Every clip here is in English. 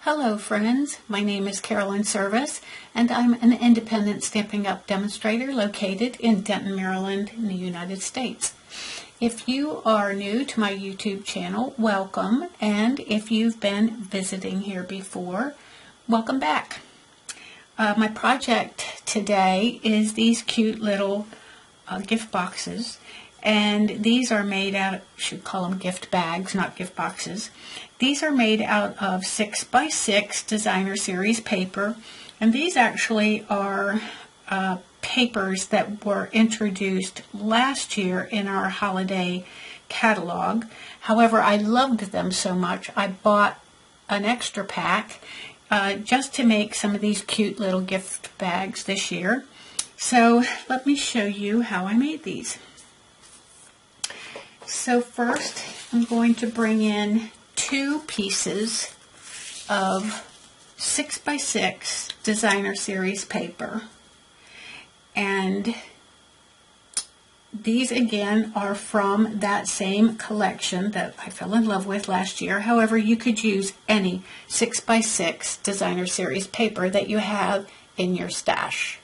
Hello friends, my name is AtYourServiss and I'm an independent Stampin' Up! Demonstrator located in Denton, Maryland in the United States. If you are new to my YouTube channel, welcome, and if you've been visiting here before, welcome back. My project today is these cute little gift boxes, and these are made out of, should call them gift bags, not gift boxes. These are made out of 6x6 designer series paper, and these actually are papers that were introduced last year in our holiday catalog. However, I loved them so much I bought an extra pack just to make some of these cute little gift bags this year. So let me show you how I made these. So first I'm going to bring in 2 pieces of 6x6 designer series paper, and these again are from that same collection that I fell in love with last year. However, you could use any 6x6 designer series paper that you have in your stash.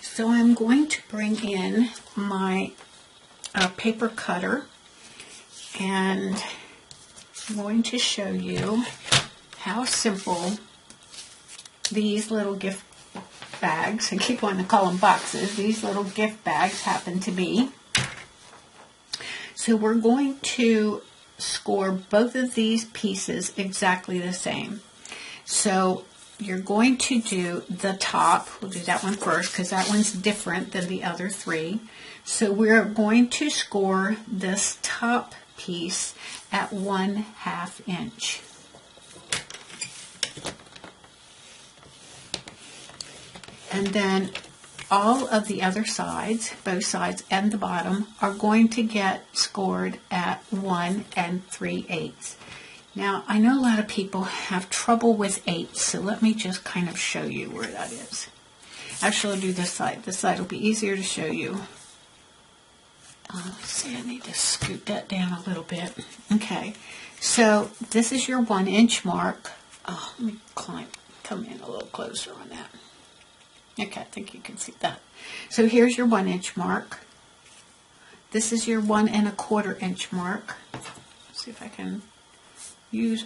So I'm going to bring in my paper cutter, and I'm going to show you how simple these little gift bags, I keep wanting to call them boxes, these little gift bags happen to be. So we're going to score both of these pieces exactly the same. So you're going to do the top. We'll do that one first because that one's different than the other 3. So we're going to score this top piece at 1/2 inch. And then all of the other sides, both sides and the bottom, are going to get scored at 1 3/8. Now, I know a lot of people have trouble with 8, so let me just kind of show you where that is. Actually, I'll do this side. This side will be easier to show you. Let's see, I need to scoot that down a little bit. Okay, so this is your 1 inch mark. Oh, let me come in a little closer on that. Okay, I think you can see that. So here's your 1 inch mark. This is your 1 1/4 inch mark. Let's see if I can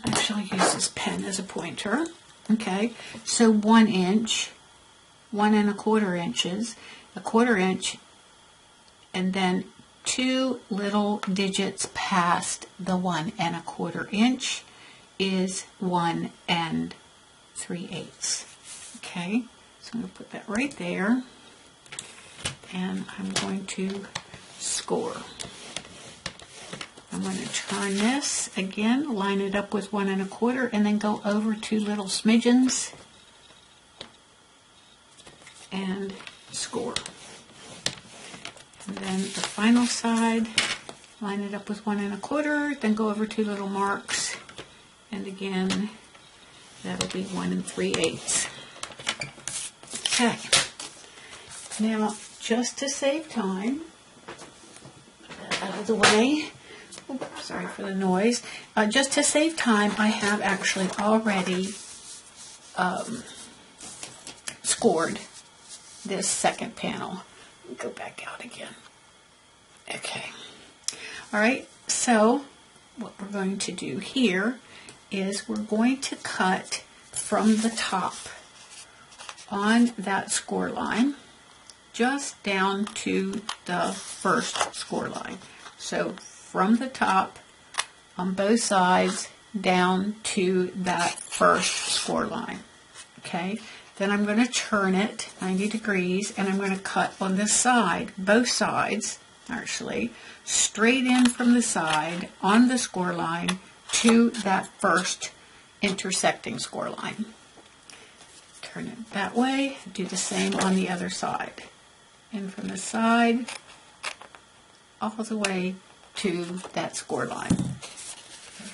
actually use this pen as a pointer. Okay, so 1 inch, 1 1/4 inches, 1/4 inch, and then 2 little digits past the 1 1/4 inch is 1 3/8. Okay, so I'm going to put that right there, and I'm going to score. I'm going to turn this again, line it up with 1 1/4, and then go over 2 little smidgens and score. And then the final side, line it up with 1 1/4, then go over 2 little marks, and again, that'll be 1 3/8. Okay. Now, just to save time, put that out of the way. Oops, sorry for the noise. Just to save time, I have actually already scored this second panel. Go back out again. Okay. All right, so what we're going to do here is we're going to cut from the top on that score line just down to the first score line. So from the top on both sides down to that first score line. Okay, then I'm going to turn it 90 degrees, and I'm going to cut on this side, both sides actually, straight in from the side on the score line to that first intersecting score line. Turn it that way, do the same on the other side. In from the side all the way to that score line.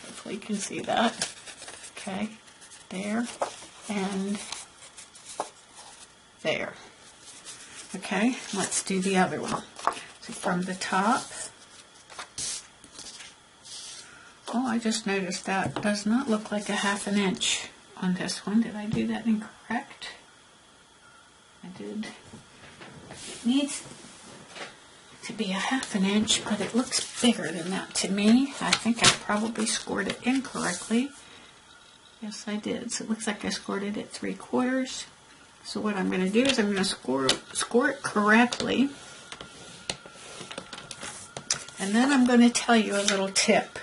Hopefully you can see that. Okay, there and there. Okay, let's do the other one. So from the top Oh, I just noticed that does not look like a 1/2 inch on this one. Did I do that incorrect? I did. It needs to be a 1/2 inch, but it looks bigger than that to me. I think I probably scored it incorrectly. Yes, I did. So it looks like I scored it at 3/4. So what I'm going to do is I'm going to score it correctly. And then I'm going to tell you a little tip.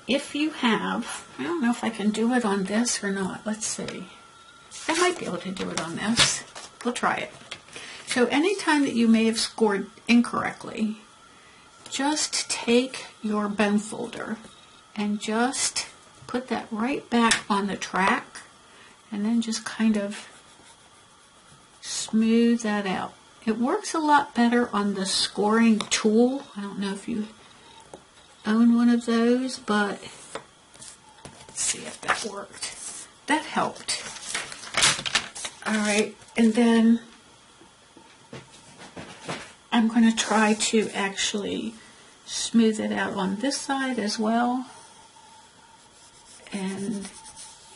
If you have, I don't know if I can do it on this or not. Let's see. I might be able to do it on this. We'll try it. So anytime that you may have scored incorrectly, just take your bone folder and just put that right back on the track and then just kind of smooth that out. It works a lot better on the scoring tool. I don't know if you own one of those, but let's see if that worked. That helped. All right, and then I'm going to try to actually smooth it out on this side as well. And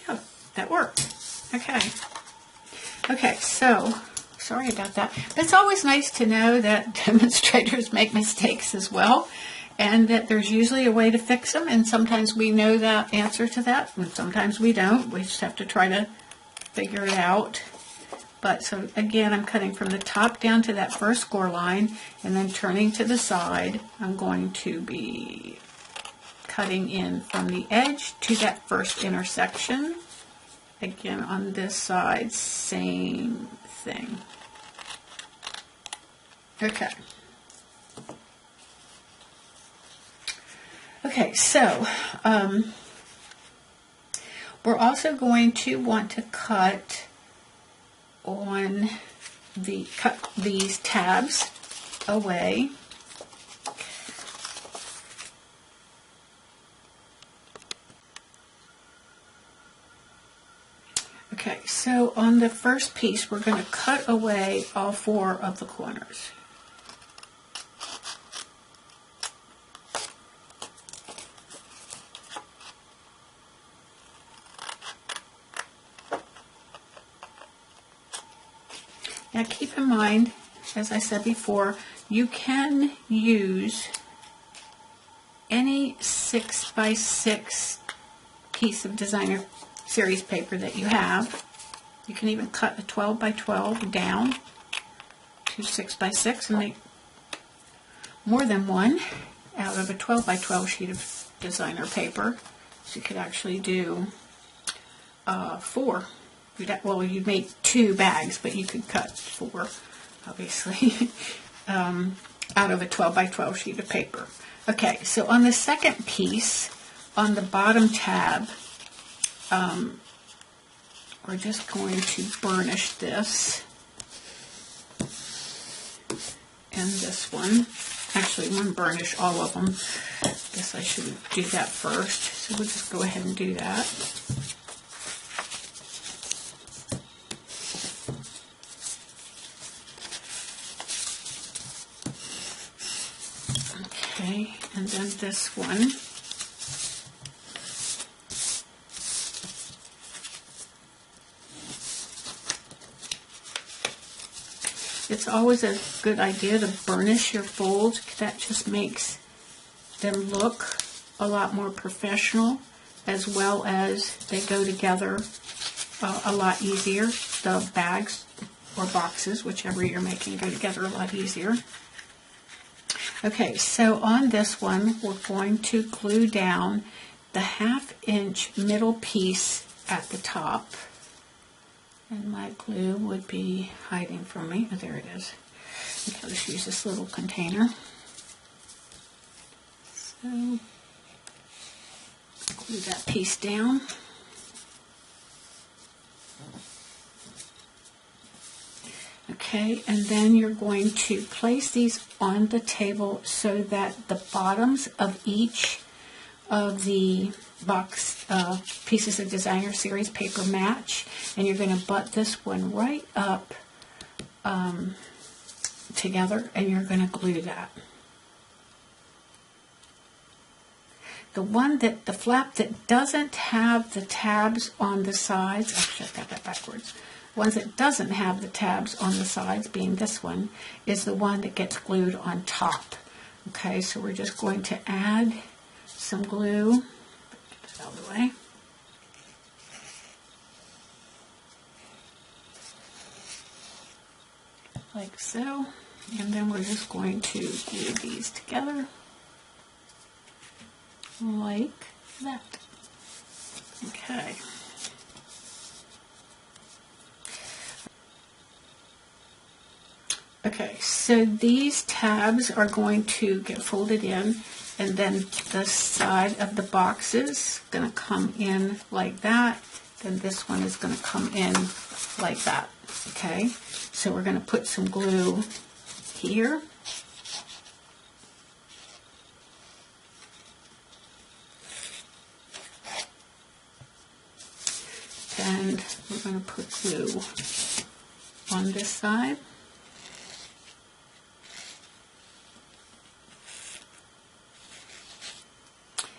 yeah, that worked. Okay. Okay, so sorry about that. But it's always nice to know that demonstrators make mistakes as well, and that there's usually a way to fix them, and sometimes we know the answer to that, and sometimes we don't. We just have to try to figure it out. But so again, I'm cutting from the top down to that first score line, and then turning to the side. I'm going to be cutting in from the edge to that first intersection. Again, on this side, same thing. Okay. Okay, so we're also going to want to cut these tabs away. Okay, so on the first piece, we're going to cut away all 4 of the corners. Now keep in mind, as I said before, you can use any 6x6 piece of designer series paper that you have. You can even cut a 12x12 down to 6x6 and make more than one out of a 12x12 sheet of designer paper. So you could actually do 4. Well, you'd make 2 bags, but you could cut 4, obviously, out of a 12x12 sheet of paper. Okay, so on the second piece, on the bottom tab, we're just going to burnish this and this one. Actually, I'm going to burnish all of them. I guess I should do that first, so we'll just go ahead and do that. Okay, and then this one. It's always a good idea to burnish your folds. That just makes them look a lot more professional, as well as they go together a lot easier. The bags or boxes, whichever you're making, go together a lot easier. Okay, so on this one, we're going to glue down the 1/2 inch middle piece at the top. And my glue would be hiding from me. Oh, there it is. Okay, let's use this little container. So, glue that piece down. Okay, and then you're going to place these on the table so that the bottoms of each of the box pieces of designer series paper match, and you're going to butt this one right up together, and you're going to glue that. the flap that doesn't have the tabs on the sides, actually I got that backwards. Ones that doesn't have the tabs on the sides, being this one, is the one that gets glued on top. Okay, so we're just going to add some glue. Get this out of the way. Like so. And then we're just going to glue these together like that. Okay. Okay, so these tabs are going to get folded in, and then the side of the box is going to come in like that. Then this one is going to come in like that. Okay, so we're going to put some glue here. And we're going to put glue on this side.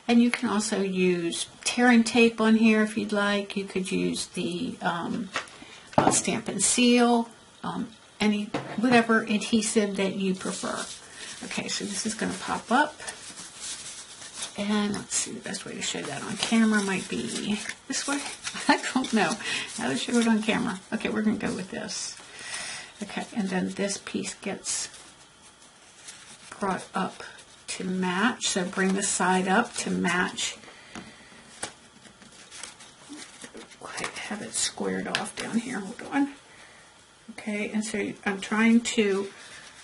And you can also use tearing tape on here if you'd like. You could use the stamp and seal, whatever adhesive that you prefer. Okay, so this is going to pop up. And let's see, the best way to show that on camera might be this way. I don't know how to show it on camera. Okay, we're going to go with this. Okay, and then this piece gets brought up to match. So bring the side up to match. Quite have it squared off down here. Hold on. Okay, and so I'm trying to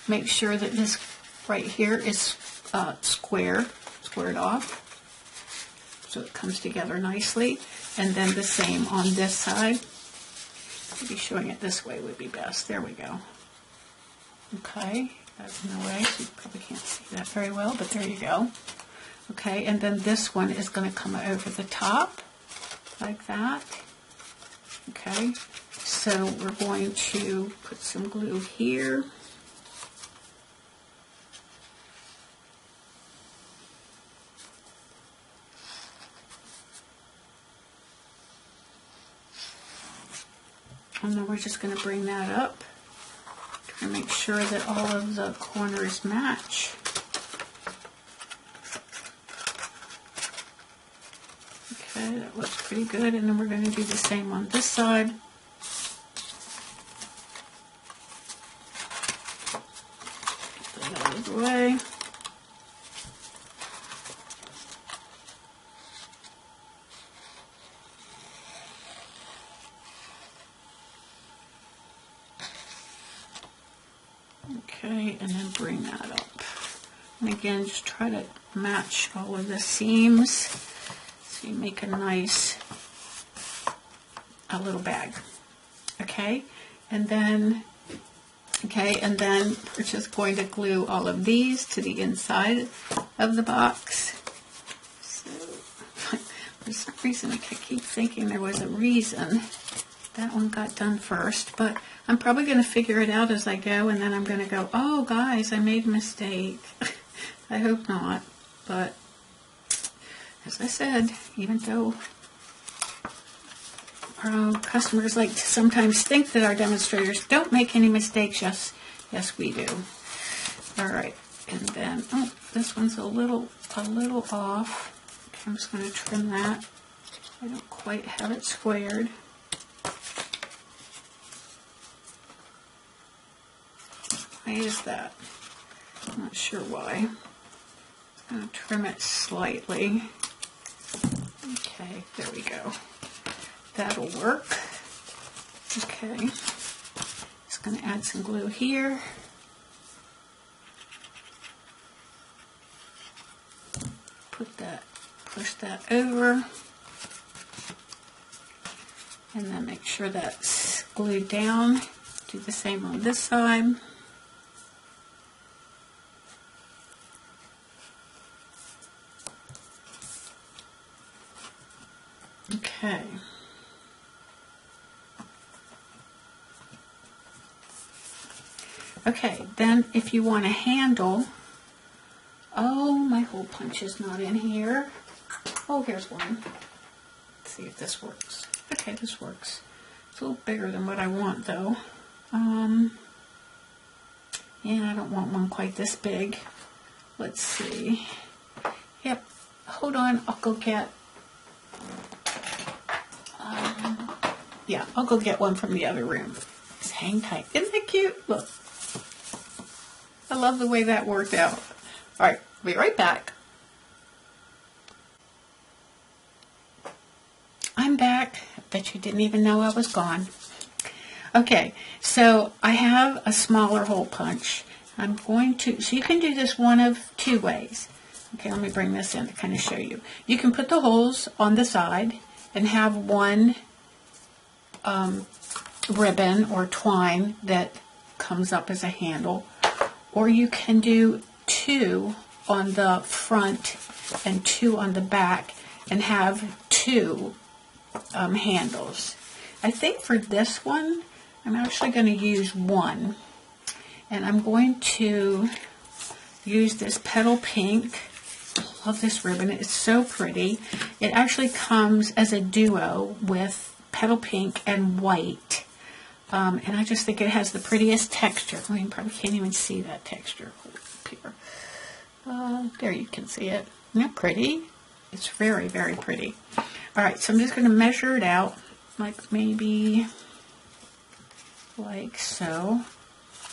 make sure that this right here is squared off, so it comes together nicely. And then the same on this side. Maybe showing it this way would be best. There we go. Okay, that's in the way, so you probably can't see that very well, but there you go. Okay, and then this one is going to come over the top like that. Okay, so we're going to put some glue here. And then we're just going to bring that up. Try to make sure that all of the corners match. Okay, that looks pretty good. And then we're going to do the same on this side. Get that out of the way. Okay, and then bring that up. And again, just try to match all of the seams so you make a nice little bag. Okay, and then we're just going to glue all of these to the inside of the box. So for some reason I keep thinking there was a reason that one got done first, but I'm probably going to figure it out as I go, and then I'm going to go, oh guys, I made a mistake. I hope not, but as I said, even though our customers like to sometimes think that our demonstrators don't make any mistakes, yes we do. All right, and then, oh, this one's a little off. Okay, I'm just going to trim that. I don't quite have it squared. Why is that? I'm not sure why. I'm going to trim it slightly. Okay, there we go. That'll work. Okay. Just going to add some glue here. Push that over. And then make sure that's glued down. Do the same on this side. Okay. Okay, then if you want a handle, oh, my hole punch is not in here. Oh, here's one. Let's see if this works. Okay, this works. It's a little bigger than what I want, though. Yeah, I don't want one quite this big. Let's see. Yep. Hold on. I'll go get... yeah, I'll go get one from the other room. Just hang tight. Isn't that cute? Look. I love the way that worked out. All right, I'll be right back. I'm back. I bet you didn't even know I was gone. Okay, so I have a smaller hole punch. I'm going to, so you can do this one of two ways. Okay, let me bring this in to kind of show you. You can put the holes on the side and have one ribbon or twine that comes up as a handle, or you can do two on the front and two on the back and have two handles. I think for this one, I'm actually going to use one, and I'm going to use this petal pink. I love this ribbon. It's so pretty. It actually comes as a duo with petal pink and white, and I just think it has the prettiest texture. I mean, you probably can't even see that texture up here. There you can see it. Isn't that pretty? It's very, very pretty. All right, so I'm just going to measure it out, like maybe like so.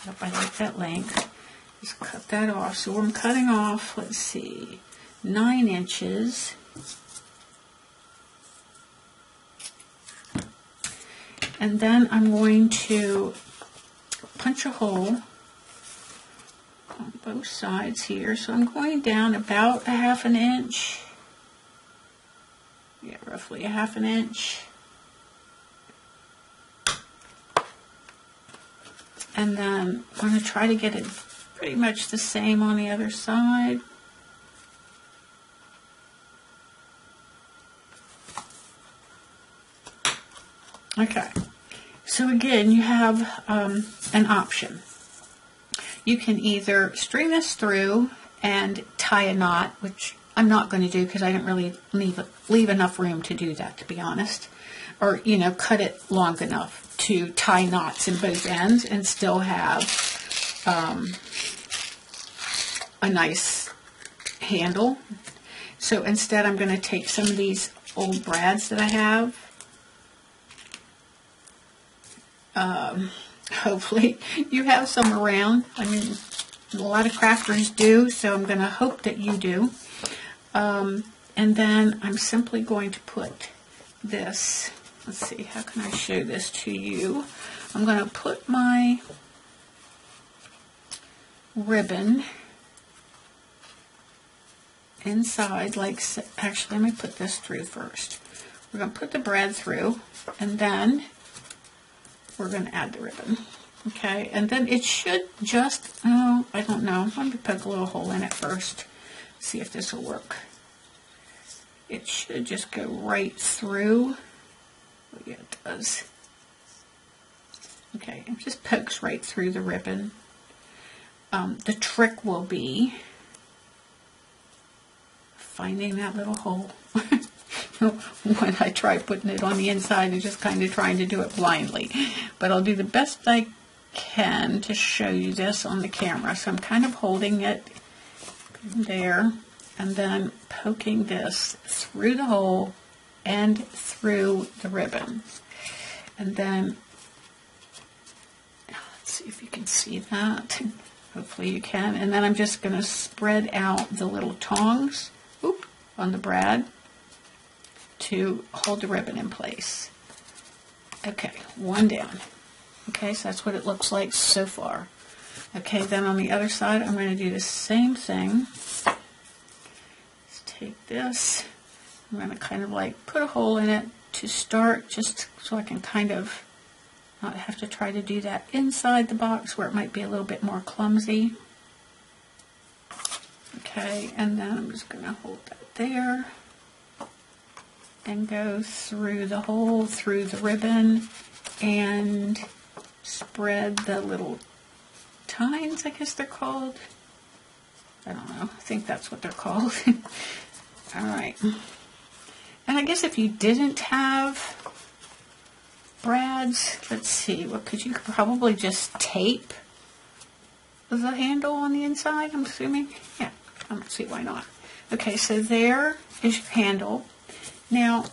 Yep, I like that length. Just cut that off. So I'm cutting off, let's see, 9 inches. And then I'm going to punch a hole on both sides here. So I'm going down about 1/2 inch. Yeah, roughly 1/2 inch. And then I'm going to try to get it pretty much the same on the other side. Okay, so again, you have an option. You can either string this through and tie a knot, which I'm not going to do because I didn't really leave enough room to do that, to be honest. Or, you know, cut it long enough to tie knots in both ends and still have a nice handle. So instead, I'm going to take some of these old brads that I have. Hopefully you have some around. I mean, a lot of crafters do, so I'm going to hope that you do. And then I'm simply going to put this, let's see, how can I show this to you? I'm going to put my ribbon inside, like, actually, let me put this through first. We're going to put the brad through, and then we're going to add the ribbon. Okay, and then it should just, oh, I don't know. Let me poke a little hole in it first. See if this will work. It should just go right through. Oh, yeah, it does. Okay, it just pokes right through the ribbon. The trick will be finding that little hole. When I try putting it on the inside, I'm just kind of trying to do it blindly. But I'll do the best I can to show you this on the camera. So I'm kind of holding it there and then poking this through the hole and through the ribbon. And then, let's see if you can see that. Hopefully you can. And then I'm just going to spread out the little tongs on the brad to hold the ribbon in place. Okay, one down. Okay, so that's what it looks like so far. Okay, then on the other side, I'm going to do the same thing. Let's take this. I'm going to kind of like put a hole in it to start, just so I can kind of not have to try to do that inside the box where it might be a little bit more clumsy. Okay, and then I'm just going to hold that there and go through the hole, through the ribbon, and spread the little tines, I guess they're called. I don't know. I think that's what they're called. All right. And I guess if you didn't have brads, let's see, what could you probably just tape the handle on the inside, I'm assuming? Yeah, I don't see why not. Okay, so there is your handle. Now,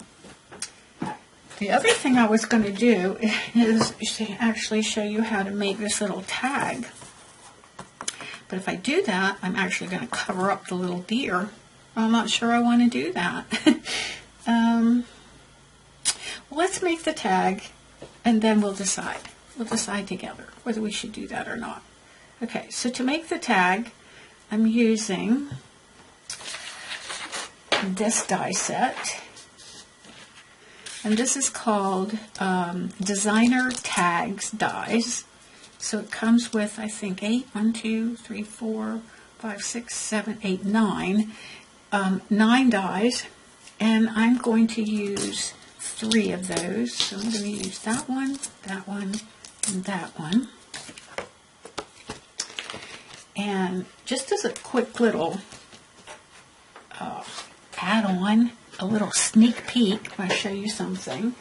the other thing I was going to do is to actually show you how to make this little tag. But if I do that, I'm actually going to cover up the little deer. I'm not sure I want to do that. Well, let's make the tag, and then we'll decide. We'll decide together whether we should do that or not. Okay, so to make the tag, I'm using this die set. And this is called Designer Tags dies. So it comes with, I think, 8, 1, 2, 3, 4, 5, 6, 7, 8, 9. 9 dies. And I'm going to use 3 of those. So I'm going to use that one, and that one. And just as a quick little add-on, a little sneak peek, I'm going to show you something.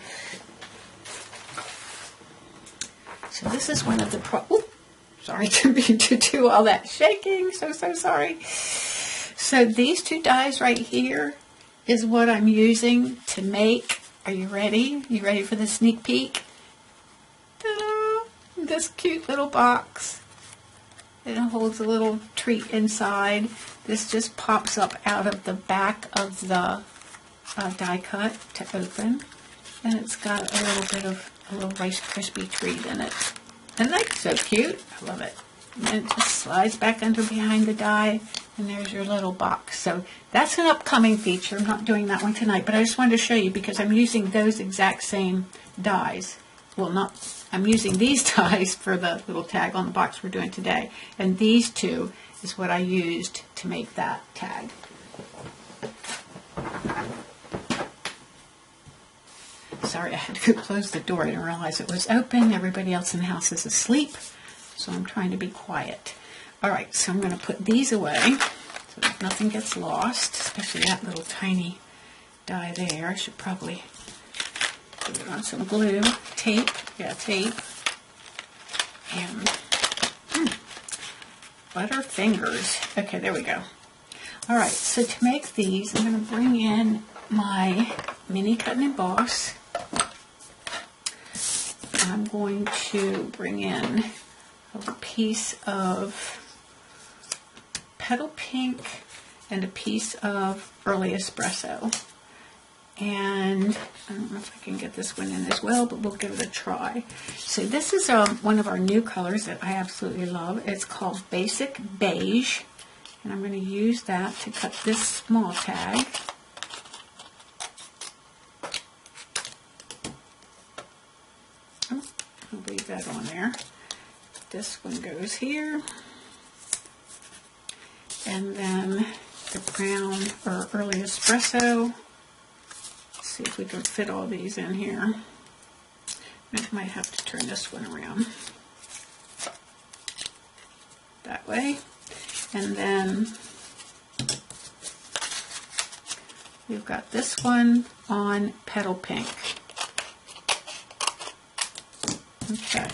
So this is one of the sorry to do all that shaking, so sorry. So these 2 dies right here is what I'm using to make, are you ready? You ready for the sneak peek? Ta-da! This cute little box. It holds a little treat inside. This just pops up out of the back of the die cut to open. And it's got a little bit of a little Rice Krispie treat in it. Isn't that so cute? I love it. And it just slides back under behind the die, and there's your little box. So that's an upcoming feature. I'm not doing that one tonight, but I just wanted to show you because I'm using those exact same dies. Well, I'm using these dies for the little tag on the box we're doing today. And these 2 is what I used to make that tag. Sorry, I had to close the door. I didn't realize it was open. Everybody else in the house is asleep, so I'm trying to be quiet. All right, so I'm going to put these away so that nothing gets lost, especially that little tiny die there. I should probably put it on some glue, tape, tape, and butter fingers. Okay, there we go. All right, so to make these, I'm going to bring in my mini cut and emboss. I'm going to bring in a piece of petal pink and a piece of early espresso. And I don't know if I can get this one in as well, but we'll give it a try. So this is one of our new colors that I absolutely love. It's called Basic Beige. And I'm going to use that to cut this small tag. I'll leave that on there. This one goes here. And then the brown or early espresso. Let's see if we can fit all these in here. I might have to turn this one around. That way. And then we've got this one on petal pink. Okay,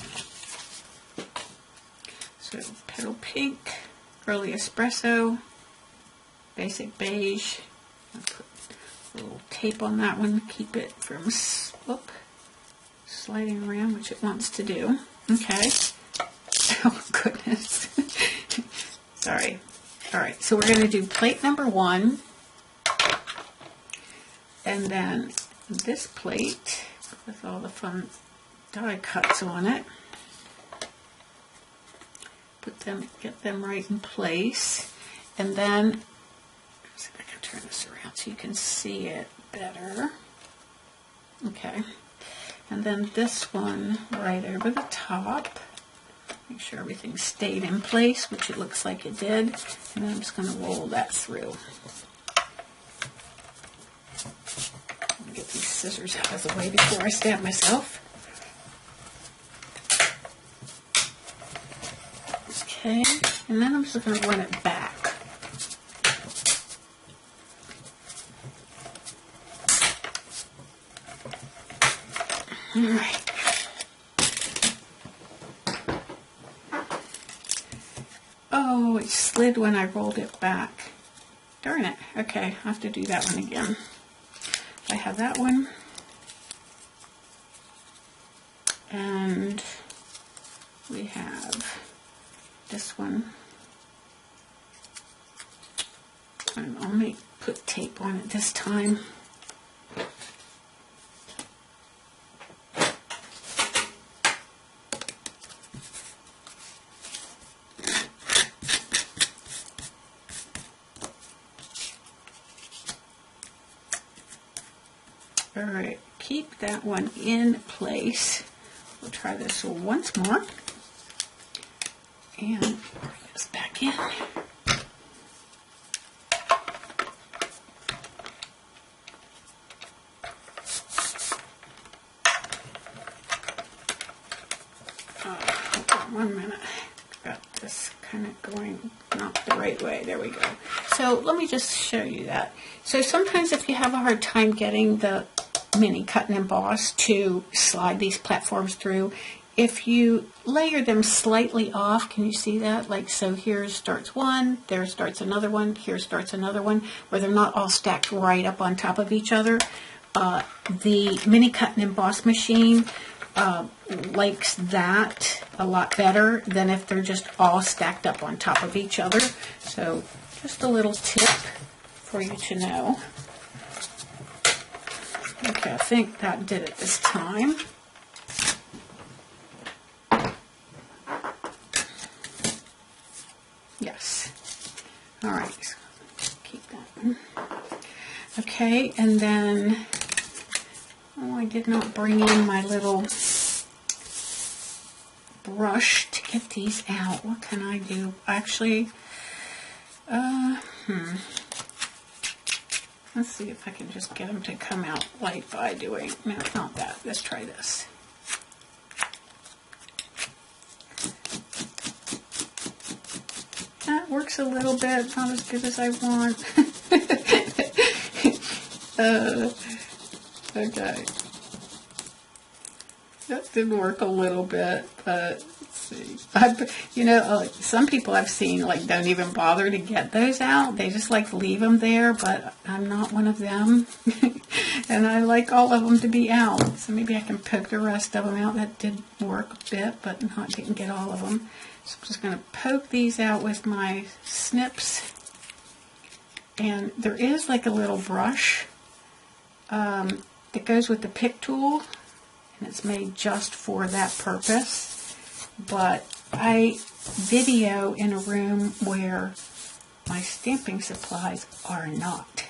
so petal pink, early espresso, basic beige. I'll put a little tape on that one to keep it from sliding around, which it wants to do. Okay. Oh goodness. Sorry. All right, so we're going to do plate number 1, and then this plate with all the fun die cuts on it. Get them right in place, and then see if I can turn this around so you can see it better. Okay, and then this one right over the top. Make sure everything stayed in place, which it looks like it did, and then I'm just going to roll that through. Let me get these scissors out of the way before I stab myself. Okay, and then I'm just going to run it back. Alright. Oh, it slid when I rolled it back. Darn it. Okay, I have to do that one again. I have that one. And we have this one. And I'll put tape on it this time. Alright, keep that one in place. We'll try this once more. And bring this back in. Hold on 1 minute. Got this kind of going not the right way. There we go. So let me just show you that. So sometimes if you have a hard time getting the mini cut and emboss to slide these platforms through, if you layer them slightly off, can you see that? Like, so here starts one, there starts another one, here starts another one, where they're not all stacked right up on top of each other. The mini cut and emboss machine likes that a lot better than if they're just all stacked up on top of each other. So just a little tip for you to know. Okay, I think that did it this time. Yes. All right. Keep that one. Okay, and then, oh, I did not bring in my little brush to get these out. What can I do? Actually, let's see if I can just get them to come out like by doing, no, not that. Let's try this. That works a little bit, not as good as I want. Okay. That did work a little bit, but let's see. Some people I've seen like don't even bother to get those out. They just like leave them there, but I'm not one of them. And I like all of them to be out. So maybe I can poke the rest of them out. That did work a bit, but didn't get all of them. So I'm just going to poke these out with my snips. And there is like a little brush that goes with the pick tool. And it's made just for that purpose. But I video in a room where my stamping supplies are not.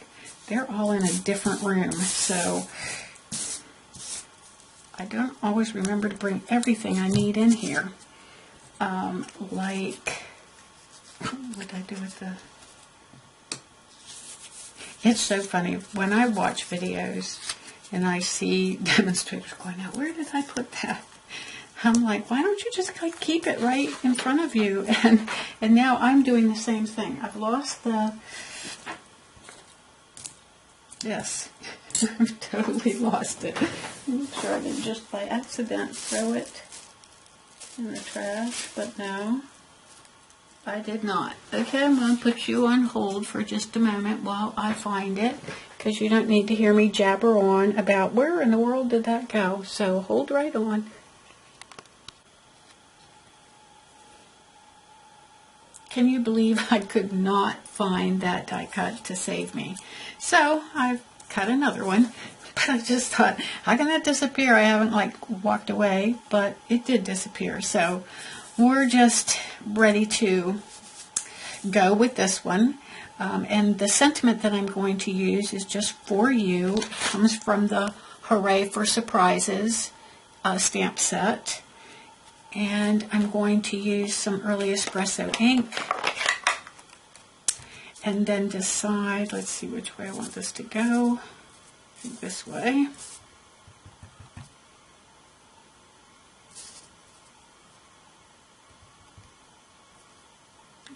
They're all in a different room, so I don't always remember to bring everything I need in here. Like, what did I do with the... It's so funny. When I watch videos and I see demonstrators going, now where did I put that? I'm like, why don't you just like keep it right in front of you? And now I'm doing the same thing. I've lost the... Yes, I've totally lost it. I'm sure I didn't just by accident throw it in the trash, but no, I did not. Okay, I'm going to put you on hold for just a moment while I find it, because you don't need to hear me jabber on about where in the world did that go. So hold right on. Can you believe I could not find that die cut to save me? So I've cut another one, but I just thought, how can that disappear? I haven't like walked away, but it did disappear. So we're just ready to go with this one. And the sentiment that I'm going to use is just for you. It comes from the Hooray for Surprises stamp set. And I'm going to use some early espresso ink and then decide, let's see which way I want this to go. I think this way.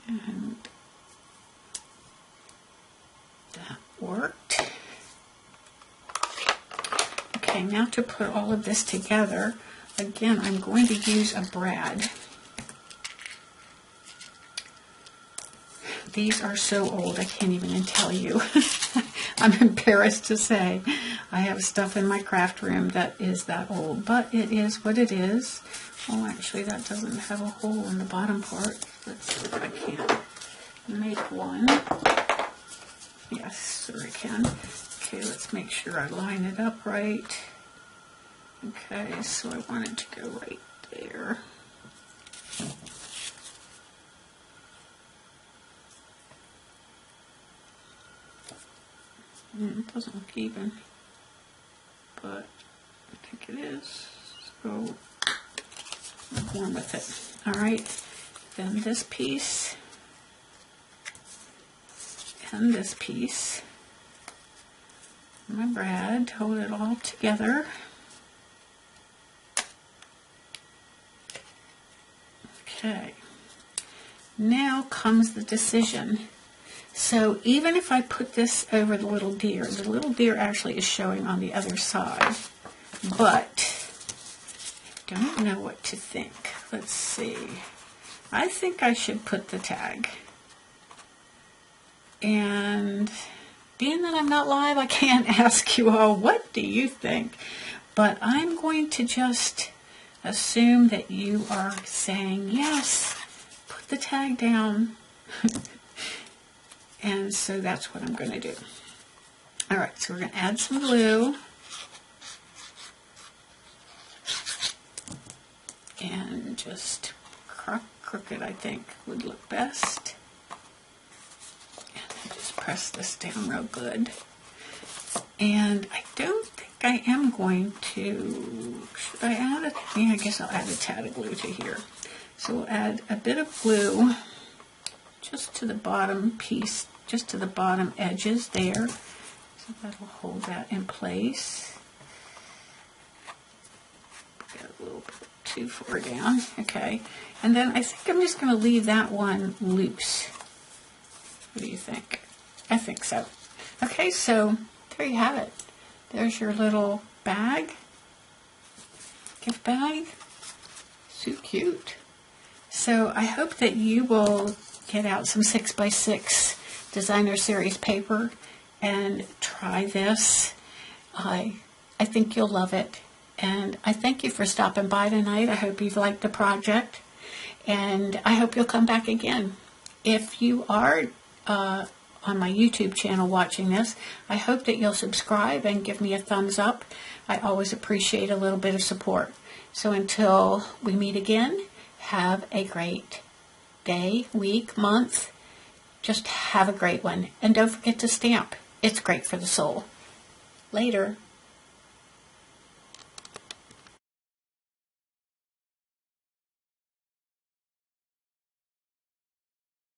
And that worked. Okay, Okay, now to put all of this together, again, I'm going to use a brad. These are so old, I can't even tell you. I'm embarrassed to say I have stuff in my craft room that is that old, but it is what it is. Oh, actually, that doesn't have a hole in the bottom part. Let's see if I can make one. Yes, sure I can. Okay, let's make sure I line it up right. Okay, so I want it to go right there. It doesn't look even, but I think it is. So I'm going with it. All right, then this piece and this piece. My brad, hold it all together. Okay, now comes the decision. So even if I put this over the little deer actually is showing on the other side, but I don't know what to think. Let's see. I think I should put the tag. And being that I'm not live, I can't ask you all, what do you think? But I'm going to just assume that you are saying, yes, put the tag down. And so that's what I'm going to do. All right, so we're going to add some glue. And just crooked, I think, would look best. And then just press this down real good. And I don't think I am going to, should I add it? Yeah, I guess I'll add a tad of glue to here. So we'll add a bit of glue just to the bottom piece, just to the bottom edges there. So that'll hold that in place. Get a little bit too far down. Okay. And then I think I'm just going to leave that one loose. What do you think? I think so. Okay, so there you have it. There's your little bag, gift bag. So cute. So I hope that you will get out some 6x6 designer series paper and try this. I think you'll love it. And I thank you for stopping by tonight. I hope you've liked the project. And I hope you'll come back again. If you are on my YouTube channel watching this, I hope that you'll subscribe and give me a thumbs up. I always appreciate a little bit of support. So until we meet again, have a great day, week, month. Just have a great one. And don't forget to stamp. It's great for the soul. Later.